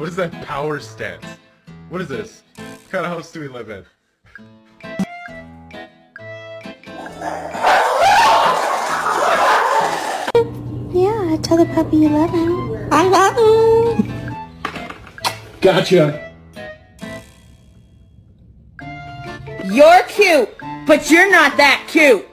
What is that power stance? What is this? What kind of house do we live in? Yeah, tell the puppy you love him. I love him. Gotcha! You're cute, but you're not that cute.